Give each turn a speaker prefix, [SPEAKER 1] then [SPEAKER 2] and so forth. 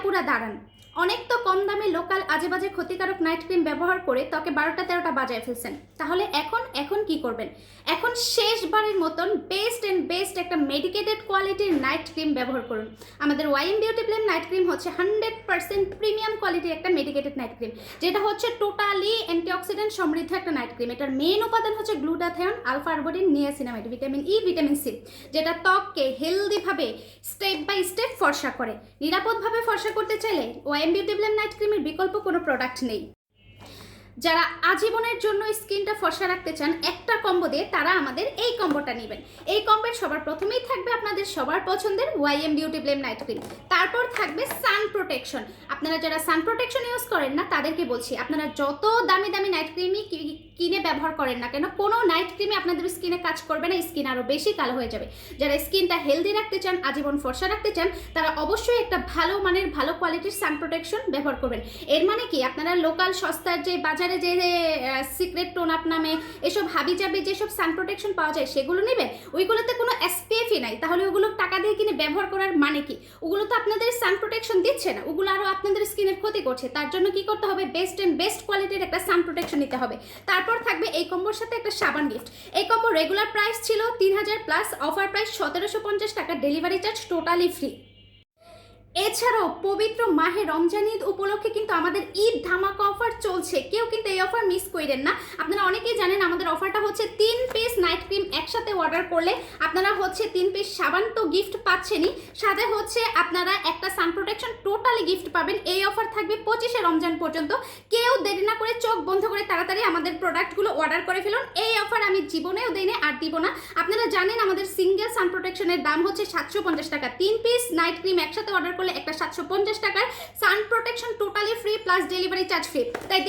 [SPEAKER 1] আপুরা দাঁড়ান, অনেক তো কম দামে লোকাল আজে বাজে ক্ষতিকারক নাইট ক্রিম ব্যবহার করে ত্বকে 12টা 13টা বাজায় ফেলছেন। তাহলে এখন কি করবেন? এখন শেষবারের মতন বেস্ট একটা মেডিকেটেড কোয়ালিটির নাইট ক্রিম ব্যবহার করুন। আমাদের YM beauty blame night cream হচ্ছে 100% প্রিমিয়াম কোয়ালিটির একটা মেডিকেটেড নাইট ক্রিম, যেটা হচ্ছে টোটালি অ্যান্টিঅক্সিডেন্ট সমৃদ্ধ একটা নাইট ক্রিম। এটার মেন উপাদান হচ্ছে glutathione, alpha arbutin, niacinamide, vitamin E, vitamin C, যেটা ত্বককে হেলদিভাবে স্টেপ বাই স্টেপ ফর্সা করে। নিরাপদভাবে ফর্সা করতে চাইলে ওয়াইএম বিউটি ব্লেম নাইট ক্রিমের বিকল্প কোনো প্রোডাক্ট নেই। যারা আজীবনের জন্য স্কিনটা ফর্সা রাখতে চান একটা কম্বো দিয়ে, তারা আমাদের এই কম্বোটা নেবেন। এই কম্বোর সবার প্রথমেই থাকবে আপনাদের সবার পছন্দের YM beauty blame night cream, তারপর থাকবে সান প্রোটেকশন। আপনারা যারা সান প্রোটেকশন ইউজ করেন না তাদেরকে বলছি, আপনারা যত দামি দামি নাইট ক্রিমই কিনে ব্যবহার করেন না কেন, কোনো নাইট ক্রিমে আপনাদের স্কিনে কাজ করবে না, স্কিন আরও বেশি কালো হয়ে যাবে। যারা স্কিনটা হেলদি রাখতে চান, আজীবন ফর্সা রাখতে চান, তারা অবশ্যই একটা ভালো মানের ভালো কোয়ালিটির সান প্রোটেকশন ব্যবহার করবেন। এর মানে কি, আপনারা লোকাল সস্তার যে বাজারে যে সিক্রেট টোন আপ নামে এসব হাবিজাবি যেসব সান প্রোটেকশন পাওয়া যায় সেগুলো নেবেন, ওইগুলোতে কোনো এসপিএফই নাই। তাহলে ওগুলো টাকা দিয়ে কিনে ব্যবহার করার মানে কি? ওগুলো তো আপনাদের সান প্রোটেকশন দিচ্ছে না, ওগুলো আরও আপনাদের স্কিনের ক্ষতি করছে। তার জন্য কি করতে হবে? বেস্ট কোয়ালিটির একটা সান প্রোটেকশন নিতে হবে। তারপর থাকবে এই কম্বোর সাথে একটা সাবান গিফট। এই কম্বো রেগুলার প্রাইস ছিল 3000 প্লাস, অফার প্রাইস 1750 টাকা, ডেলিভারি চার্জ টোটালি ফ্রি। এছাড়াও পবিত্র মাহে রমজান ঈদ উপলক্ষে কিন্তু আমাদের ঈদ ধামাকা অফার চলছে, কেউ কিন্তু এই অফার মিস করেন না। আপনারা অনেকেই জানেন আমাদের অফারটা হচ্ছে 3 পিস নাইট ক্রিম একসাথে অর্ডার করলে আপনারা হচ্ছে 3 পিস সাবান তো গিফট পাচ্ছেনই, সাথে হচ্ছে আপনারা একটা সান প্রোটেকশন টোটালি গিফট পাবেন। এই অফার থাকবে 25শে রমজান পর্যন্ত। কেউ দেরি না করে চোখ বন্ধ করে তাড়াতাড়ি আমাদের প্রোডাক্টগুলো অর্ডার করে ফেলুন। এই অফার আমি জীবনেও দেই না আর দিব না। আপনারা জানেন আমাদের সিঙ্গেল সান প্রোটেকশনের দাম হচ্ছে 750 টাকা। 3 পিস নাইট ক্রিম একসাথে অর্ডার করলে একটা 750 টাকার সান protection totally free plus delivery charge free. তাই